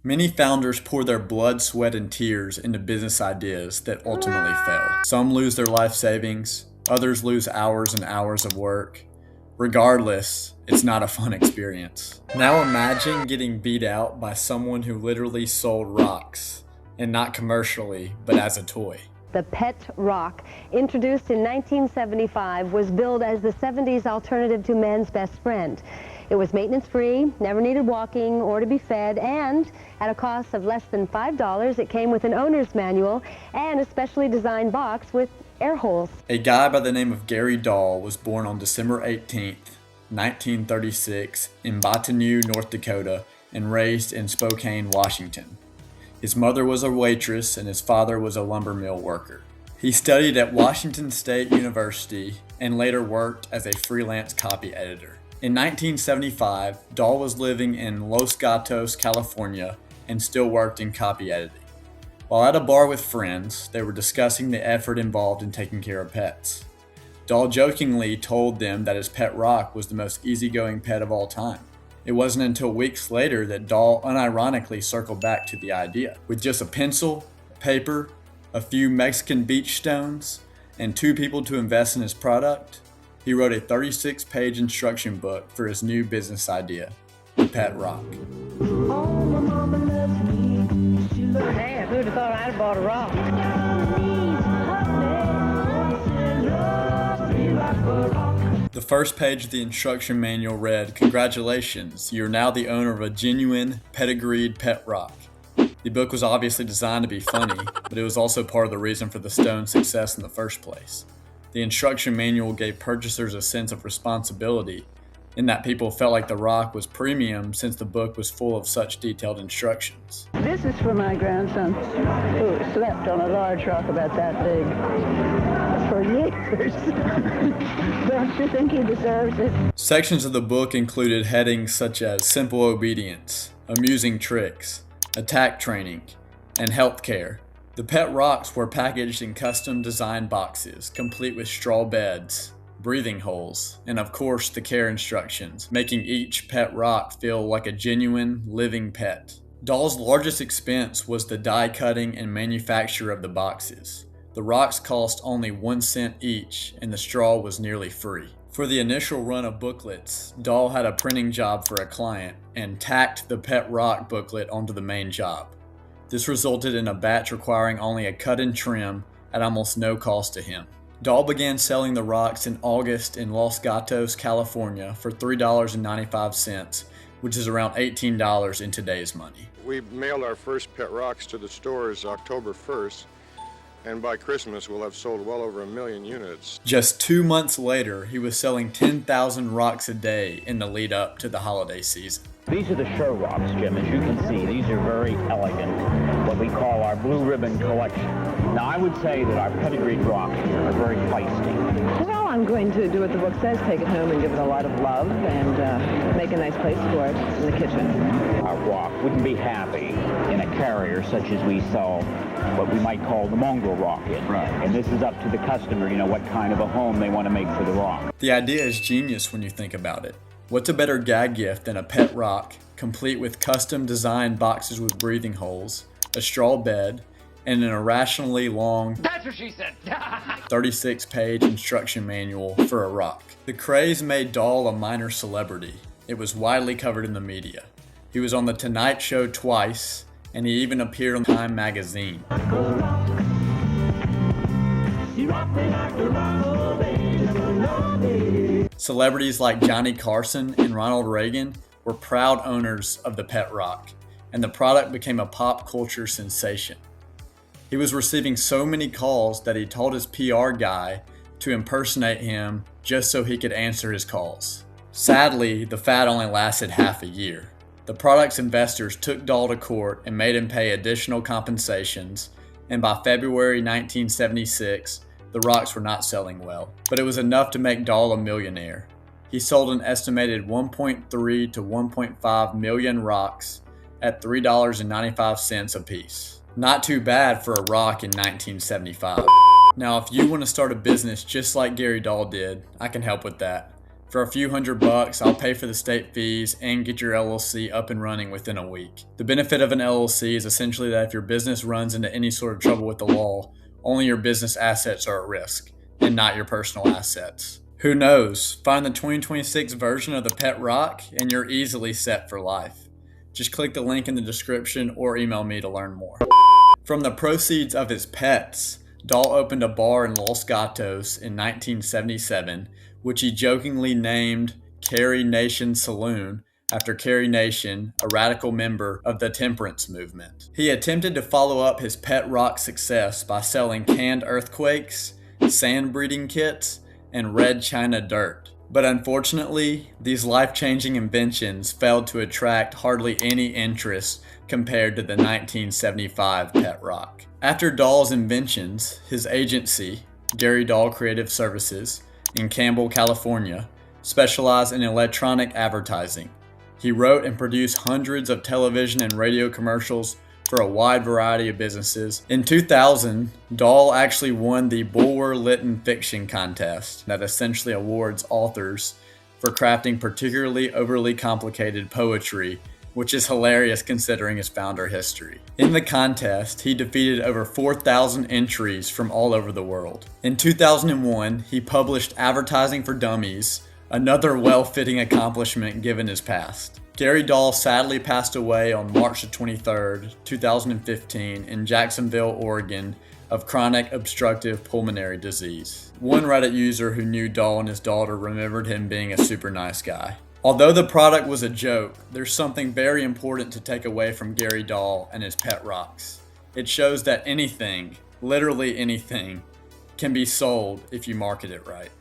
Many founders pour their blood, sweat, and tears into business ideas that ultimately fail. Some lose their life savings, others lose hours and hours of work. Regardless, it's not a fun experience. Now imagine getting beat out by someone who literally sold rocks, and not commercially, but as a toy. The Pet Rock, introduced in 1975, was billed as the 70s alternative to men's best friend. It was maintenance-free, never needed walking or to be fed, and at a cost of less than $5, it came with an owner's manual and a specially designed box with air holes. A guy by the name of Gary Dahl was born on December 18th, 1936, in Bottineau, North Dakota, and raised in Spokane, Washington. His mother was a waitress and his father was a lumber mill worker. He studied at Washington State University and later worked as a freelance copy editor. In 1975, Dahl was living in Los Gatos, California, and still worked in copy editing. While at a bar with friends, they were discussing the effort involved in taking care of pets. Dahl jokingly told them that his pet rock was the most easygoing pet of all time. It wasn't until weeks later that Dahl unironically circled back to the idea. With just a pencil, paper, a few Mexican beach stones, and 2 people to invest in his product, he wrote a 36-page instruction book for his new business idea, the Pet Rock. Hey, who'd have thought I'd have bought a rock? The first page of the instruction manual read, "Congratulations, you're now the owner of a genuine, pedigreed pet rock." The book was obviously designed to be funny, but it was also part of the reason for the stone's success in the first place. The instruction manual gave purchasers a sense of responsibility, in that people felt like the rock was premium since the book was full of such detailed instructions. This is for my grandson, who slept on a large rock about that big for years. Don't you think he deserves it? Sections of the book included headings such as simple obedience, amusing tricks, attack training, and health care. The pet rocks were packaged in custom designed boxes, complete with straw beds, breathing holes, and of course the care instructions, making each pet rock feel like a genuine, living pet. Dahl's largest expense was the die cutting and manufacture of the boxes. The rocks cost only 1 cent each, and the straw was nearly free. For the initial run of booklets, Dahl had a printing job for a client and tacked the pet rock booklet onto the main job. This resulted in a batch requiring only a cut and trim at almost no cost to him. Dahl began selling the rocks in August in Los Gatos, California for $3.95, which is around $18 in today's money. We mailed our first pet rocks to the stores October 1st, and by Christmas we'll have sold well over 1 million units. Just 2 months later, he was selling 10,000 rocks a day in the lead up to the holiday season. These are the show rocks, Jim. As you can see, these are very elegant, what we call our blue ribbon collection. Now, I would say that our pedigreed rocks here are very feisty. Well, I'm going to do what the book says, take it home and give it a lot of love and make a nice place for it in the kitchen. Our rock wouldn't be happy in a carrier such as we sell what we might call the mongrel rock in. Right. And this is up to the customer, what kind of a home they want to make for the rock. The idea is genius when you think about it. What's a better gag gift than a pet rock, complete with custom designed boxes with breathing holes, a straw bed, and an irrationally long, that's what she said, 36-page instruction manual for a rock. The craze made Dahl a minor celebrity. It was widely covered in the media. He was on The Tonight Show twice, and he even appeared on Time magazine. Celebrities like Johnny Carson and Ronald Reagan were proud owners of the pet rock, and the product became a pop culture sensation. He was receiving so many calls that he told his PR guy to impersonate him just so he could answer his calls. Sadly, the fad only lasted half a year. The product's investors took Dahl to court and made him pay additional compensations, and by February 1976, the rocks were not selling well. But it was enough to make Dahl a millionaire. He sold an estimated 1.3 to 1.5 million rocks at $3.95 a piece. Not too bad for a rock in 1975. Now, if you want to start a business just like Gary Dahl did, I can help with that. For a few $100, I'll pay for the state fees and get your LLC up and running within a week. The benefit of an LLC is essentially that if your business runs into any sort of trouble with the law, only your business assets are at risk and not your personal assets. Who knows? Find the 2026 version of the Pet Rock and you're easily set for life. Just click the link in the description or email me to learn more. From the proceeds of his pets, Dahl opened a bar in Los Gatos in 1977, which he jokingly named Carrie Nation Saloon after Carrie Nation, a radical member of the temperance movement. He attempted to follow up his Pet Rock success by selling canned earthquakes, sand breeding kits, and red china dirt. But unfortunately, these life-changing inventions failed to attract hardly any interest compared to the 1975 Pet Rock. After Dahl's inventions, his agency, Gary Dahl Creative Services, in Campbell, California, specialized in electronic advertising. He wrote and produced hundreds of television and radio commercials for a wide variety of businesses. In 2000, Dahl actually won the Bulwer-Lytton Fiction Contest that essentially awards authors for crafting particularly overly complicated poetry, which is hilarious considering his founder history. In the contest, he defeated over 4,000 entries from all over the world. In 2001, he published Advertising for Dummies, another well-fitting accomplishment given his past. Gary Dahl sadly passed away on March 23, 2015 in Jacksonville, Oregon, of chronic obstructive pulmonary disease. One Reddit user who knew Dahl and his daughter remembered him being a super nice guy. Although the product was a joke, there's something very important to take away from Gary Dahl and his Pet Rocks. It shows that anything, literally anything, can be sold if you market it right.